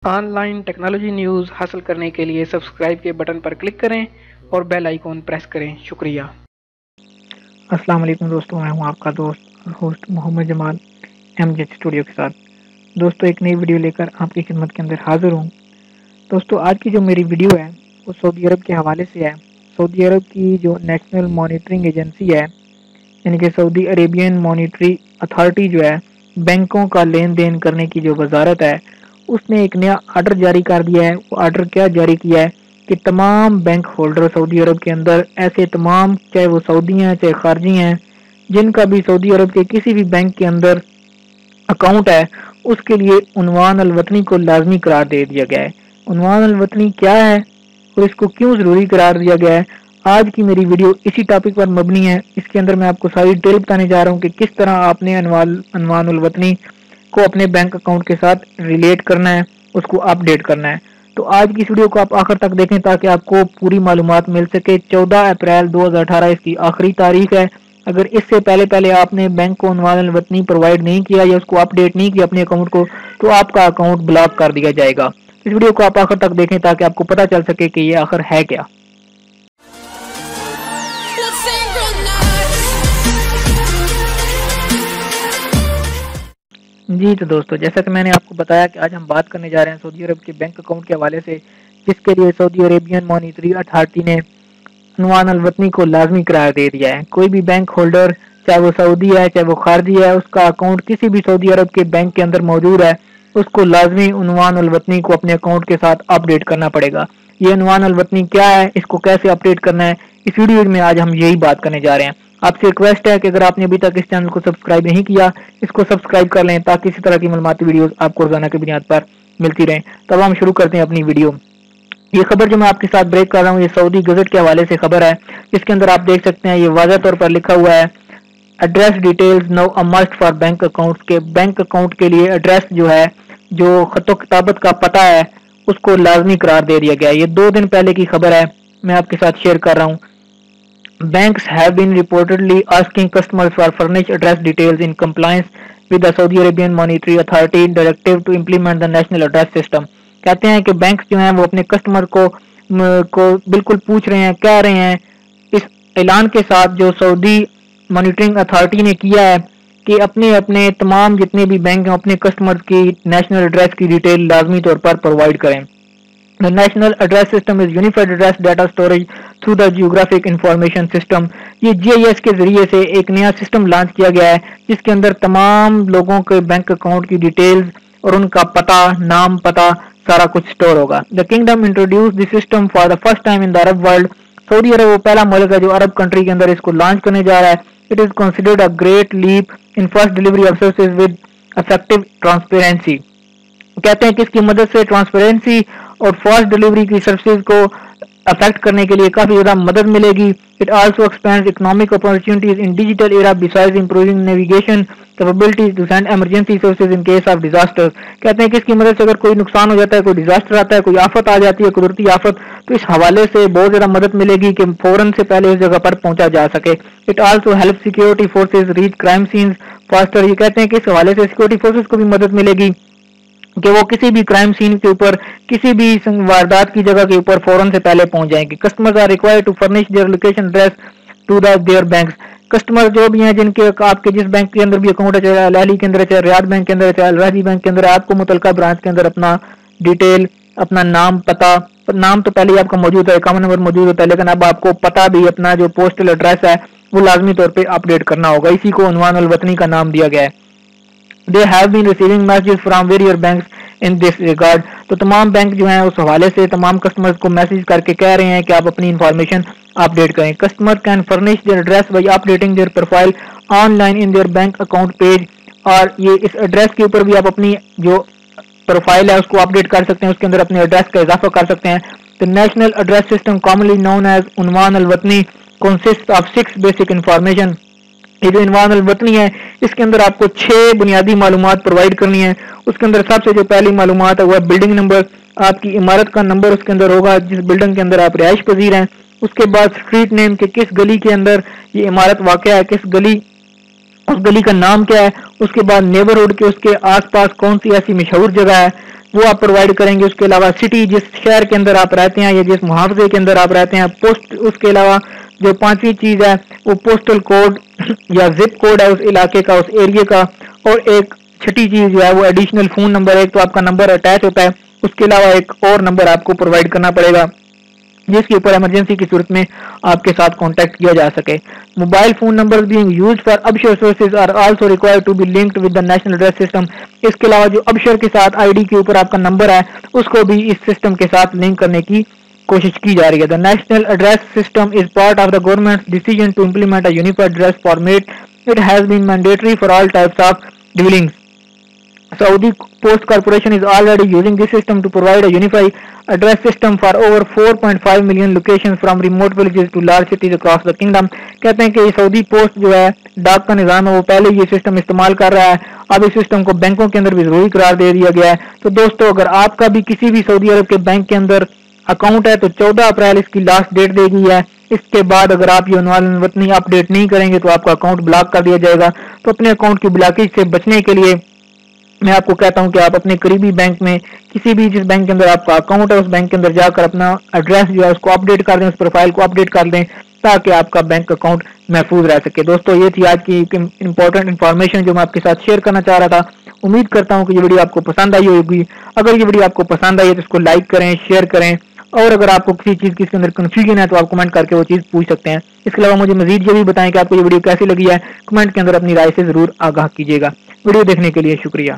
On line technology news حاصل کرنے کے لیے سبسکرائب کے بٹن پر کلک کریں اور بیل آئیکن پریس کریں۔ شکریہ۔ السلام علیکم دوستوں، میں ہوں آپ کا دوست اور ہوسٹ محمد جمال ایم جی اسٹوڈیو کے ساتھ۔ دوستوں ایک نئی ویڈیو لے کر آپ کی خدمت کے اندر حاضر ہوں۔ دوستوں آج کی جو میری ویڈیو ہے وہ سعودی عرب کے حوالے سے ہے۔ سعودی عرب کی جو نیشنل مانیٹرنگ ایجنسی ہے یعنی کہ سعودی عربین مانیٹری اتھارٹی جو ہے، بینکوں کا لین دین کرنے کی جو وزارت ہے، اس نے ایک نیا آرڈر جاری کر دیا ہے۔ وہ آرڈر کیا جاری کیا ہے کہ تمام بینک ہولڈر سعودی عرب کے اندر، ایسے تمام چاہے وہ سعودی ہیں چاہے خارجی ہیں، جن کا بھی سعودی عرب کے کسی بھی بینک کے اندر اکاؤنٹ ہے، اس کے لیے عنوان الوطنی کو لازمی قرار دے دیا گیا ہے۔ عنوان الوطنی کیا ہے اور اس کو کیوں ضروری قرار دیا گیا ہے، آج کی میری ویڈیو اسی ٹاپک پر مبنی ہے۔ اس کے اندر میں آپ کو ساری ڈیٹیل بتانے جا رہا ہوں کہ کس طرح آپ نے عنوان الوطنی کو اپنے بینک اکاؤنٹ کے ساتھ ریلیٹ کرنا ہے، اس کو اپ ڈیٹ کرنا ہے۔ تو آج کی اس ویڈیو کو آپ آخر تک دیکھیں تاکہ آپ کو پوری معلومات مل سکے۔ 14 اپریل 2018 اس کی آخری تاریخ ہے۔ اگر اس سے پہلے آپ نے بینک کو عنوان الوطنی پرووائڈ نہیں کیا یا اس کو اپ ڈیٹ نہیں کیا اپنے اکاؤنٹ کو، تو آپ کا اکاؤنٹ بلاک کر دیا جائے گا۔ اس ویڈیو کو آپ آخر تک دیکھیں تاکہ آپ کو پتہ چل سکے کہ یہ آخر ہے کیا۔ جی تو دوستو، جیسا کہ میں نے آپ کو بتایا کہ آج ہم بات کرنے جا رہے ہیں سعودی عرب کے بینک اکاؤنٹ کے حوالے سے، جس کے لیے سعودی عربین مانیٹری اتھارٹی نے عنوان الوطنی کو لازمی قرار دے دیا ہے۔ کوئی بھی بینک ہولڈر چاہے وہ سعودی ہے چاہے وہ خارجی ہے، اس کا اکاؤنٹ کسی بھی سعودی عرب کے بینک کے اندر موجود ہے، اس کو لازمی عنوان الوطنی کو اپنے اکاؤنٹ کے ساتھ اپ ڈیٹ کرنا پڑے گا۔ یہ عنوان الوطنی کیا ہے، اس کو کیسے اپ ڈیٹ کرنا ہے، اس ویڈیو میں آج ہم یہی بات کرنے جا رہے ہیں۔ آپ سے ریکویسٹ ہے کہ اگر آپ نے ابھی تک اس چینل کو سبسکرائب نہیں کیا، اس کو سبسکرائب کر لیں تاکہ اسی طرح کی معلوماتی ویڈیوز آپ کو روزانہ کی بنیاد پر ملتی رہیں۔ تب ہم شروع کرتے ہیں اپنی ویڈیو۔ یہ خبر جو میں آپ کے ساتھ بریک کر رہا ہوں، یہ سعودی گزٹ کے حوالے سے خبر ہے، جس کے اندر آپ دیکھ سکتے ہیں یہ واضح طور پر لکھا ہوا ہے address details no a must for bank account, کے بینک اکاؤنٹ کے لیے ایڈریس جو ہے، جو خط و کتابت کا پتہ ہے، اس کو لازمی قرار دے دیا گیا ہے۔ یہ 2 دن پہلے کی خبر ہے، میں آپ کے ساتھ شیئر کر رہا ہوں۔ Banks have been reportedly asking customers for furnished address details in compliance with the Saudi Arabian Monetary Authority directive to implement the national address system۔ کہتے ہیں کہ بینکس جو ہیں وہ اپنے کسٹمر کو بالکل پوچھ رہے ہیں، کہہ رہے ہیں اس اعلان کے ساتھ جو سعودی مانیٹرنگ اتھارٹی نے کیا ہے کہ اپنے تمام جتنے بھی بینک ہیں اپنے کسٹمر کی نیشنل ایڈریس کی ڈیٹیل لازمی طور پر پرووائڈ کریں۔ The National Address System is Unified Address Data Storage through the Geographic Information System۔ یہ GIS کے ذریعے سے ایک نیا سسٹم لانچ کیا گیا ہے جس کے اندر تمام لوگوں کے بینک اکاؤنٹ کی ڈیٹیلز اور ان کا پتہ، نام، پتہ سارا کچھ سٹور ہوگا۔ The Kingdom introduced the system for the first time in the Arab world۔ سعودی عرب وہ پہلا ملک ہے جو عرب کنٹری کے اندر اس کو لانچ کرنے جا رہا ہے۔ It is considered a great leap in fast delivery of services with effective transparency۔ کہتے ہیں کہ اس کی مدد سے ٹرانسپیرنسی اور فاسٹ ڈیلیوری کی سروسز کو افیکٹ کرنے کے لیے کافی زیادہ مدد ملے گی۔ It also expands economic opportunities in digital era besides improving navigation capabilities to send emergency services in case of disasters۔ کہتے ہیں کہ اس کی مدد سے اگر کوئی نقصان ہو جاتا ہے، کوئی ڈیزاسٹر آتا ہے، کوئی آفت آ جاتی ہے، قدرتی آفت، تو اس حوالے سے بہت زیادہ مدد ملے گی کہ فوراً سے پہلے اس جگہ پر پہنچا جا سکے۔ It also helps security forces reach crime scenes faster۔ یہ کہتے ہیں کہ اس حوالے سے سیکورٹی فورسز کو بھی مدد ملے گی کہ وہ کسی بھی کرائم سین کے اوپر، کسی بھی واردات کی جگہ کے اوپر فوراً سے پہلے پہنچ جائیں گے۔ Customers are required to furnish their location address to their banks. Customer جو بھی ہیں جن کے آپ کے جس بینک کے اندر بھی اکاؤنٹ ہے، چاہے الہلی کے اندر ہے، چاہے ریاض بینک کے اندر ہے، چاہے الراجی بینک کے اندر ہے، آپ کو متعلقہ برانچ کے اندر اپنا ڈیٹیل، اپنا نام، پتہ، نام تو پہلے آپ کا موجود ہے، اکاؤنٹ نمبر موجود ہوتا ہے، لیکن اب آپ کو پتہ بھی اپنا جو پوسٹل ایڈریس ہے وہ لازمی طور پہ اپ ڈیٹ کرنا ہوگا۔ اسی کو عنوان الوطنی کا نام دیا گیا ہے۔ They have been receiving messages from various banks in this regard۔ تو تمام بینک جو ہیں اس حوالے سے تمام کسٹمرز کو میسج کر کے کہہ رہے ہیں کہ آپ اپنی انفارمیشن اپ ڈیٹ کریں۔ Customer can furnish their address by updating their profile online in their bank account page. اور یہ اس ایڈریس کے اوپر بھی آپ اپنی جو پروفائل ہے اس کو اپ ڈیٹ کر سکتے ہیں، اس کے اندر اپنے ایڈریس کا اضافہ کر سکتے ہیں۔ The National Address System commonly known as عنوان الوطنی consists of 6 basic information۔ یہ جو عنوان الوطنی ہے اس کے اندر آپ کو 6 بنیادی معلومات پرووائڈ کرنی ہے۔ اس کے اندر سب سے جو پہلی معلومات ہے وہ ہے بلڈنگ نمبر، آپ کی عمارت کا نمبر اس کے اندر ہوگا جس بلڈنگ کے اندر آپ رہائش پذیر ہیں۔ اس کے بعد اسٹریٹ نیم کہ کس گلی کے اندر یہ عمارت واقع ہے، کس گلی، اس گلی کا نام کیا ہے۔ اس کے بعد نیبرہڈ کہ اس کے آس پاس کون سی ایسی مشہور جگہ ہے وہ آپ پرووائڈ کریں گے. اس کے علاوہ سٹی جس شہر کے اندر آپ رہتے ہیں یا جس محافظے کے اندر آپ رہتے ہیں, پوسٹ. اس کے علاوہ جو پانچویں چیز ہے وہ پوسٹل کوڈ یا زپ کوڈ ہے اس علاقے کا, اس ایریے کا. اور ایک چھٹی چیز جو ہے وہ ایڈیشنل فون نمبر. ایک تو آپ کا نمبر اٹیچ ہوتا ہے, اس کے علاوہ ایک اور نمبر آپ کو پرووائڈ کرنا پڑے گا جس کے اوپر ایمرجنسی کی صورت میں آپ کے ساتھ کانٹیکٹ کیا جا سکے. Mobile phone number being used for Absher sources are also required to be linked with the national address system. اس کے علاوہ جو ابشر کے ساتھ آئی ڈی کے اوپر آپ کا نمبر ہے اس کو بھی اس سسٹم کے ساتھ لنک کرنے کی کوشش کی جا رہی ہے. The national address system is part of the government decision to implement a unified address format. It has been mandatory for all types of dwellings. Saudi Post Corporation is already using this system to provide a unified address system for over 4.5 million locations from remote villages to large cities across the kingdom. کہتے ہیں کہ یہ سعودی post جو ہے ڈاک کا نظام ہے وہ پہلے یہ سسٹم استعمال کر رہا ہے, اب اس سسٹم کو بینکوں کے اندر بھی ضروری قرار دے دیا گیا ہے. تو دوستو اگر آپ کا بھی کسی بھی سعودی عرب کے بینک کے اندر اکاؤنٹ ہے تو 14 اپریل اس کی لاسٹ ڈیٹ دے گئی ہے. اس کے بعد اگر آپ یہ عنوان الوطنی اپ ڈیٹ نہیں کریں گے تو آپ کا اکاؤنٹ بلاک کر دیا جائے گا. تو اپنے اکاؤنٹ کی بلاکیج سے بچنے کے لیے میں آپ کو کہتا ہوں کہ آپ اپنے قریبی بینک میں کسی بھی جس بینک کے اندر آپ کا اکاؤنٹ ہے اس بینک کے اندر جا کر اپنا ایڈریس جو ہے اس کو اپ ڈیٹ کر دیں, اس پروفائل کو اپ ڈیٹ کر دیں تاکہ آپ کا بینک اکاؤنٹ محفوظ رہ سکے. دوستو یہ تھی آج کی امپورٹنٹ انفارمیشن جو میں آپ کے ساتھ شیئر کرنا چاہ رہا تھا. امید کرتا ہوں کہ یہ ویڈیو آپ کو پسند آئی ہوگی. اگر یہ ویڈیو آپ کو پسند آئی ہے تو اس کو لائک کریں, شیئر کریں, اور اگر آپ کو کسی چیز کے اندر کنفیوژن ہے تو آپ کمنٹ کر کے وہ چیز پوچھ سکتے ہیں. اس کے علاوہ مجھے مزید یہ بھی بتائیں کہ آپ کو یہ ویڈیو کیسی لگی ہے, کمنٹ کے اندر اپنی رائے سے ضرور آگاہ کیجیے گا. ویڈیو دیکھنے کے لیے شکریہ.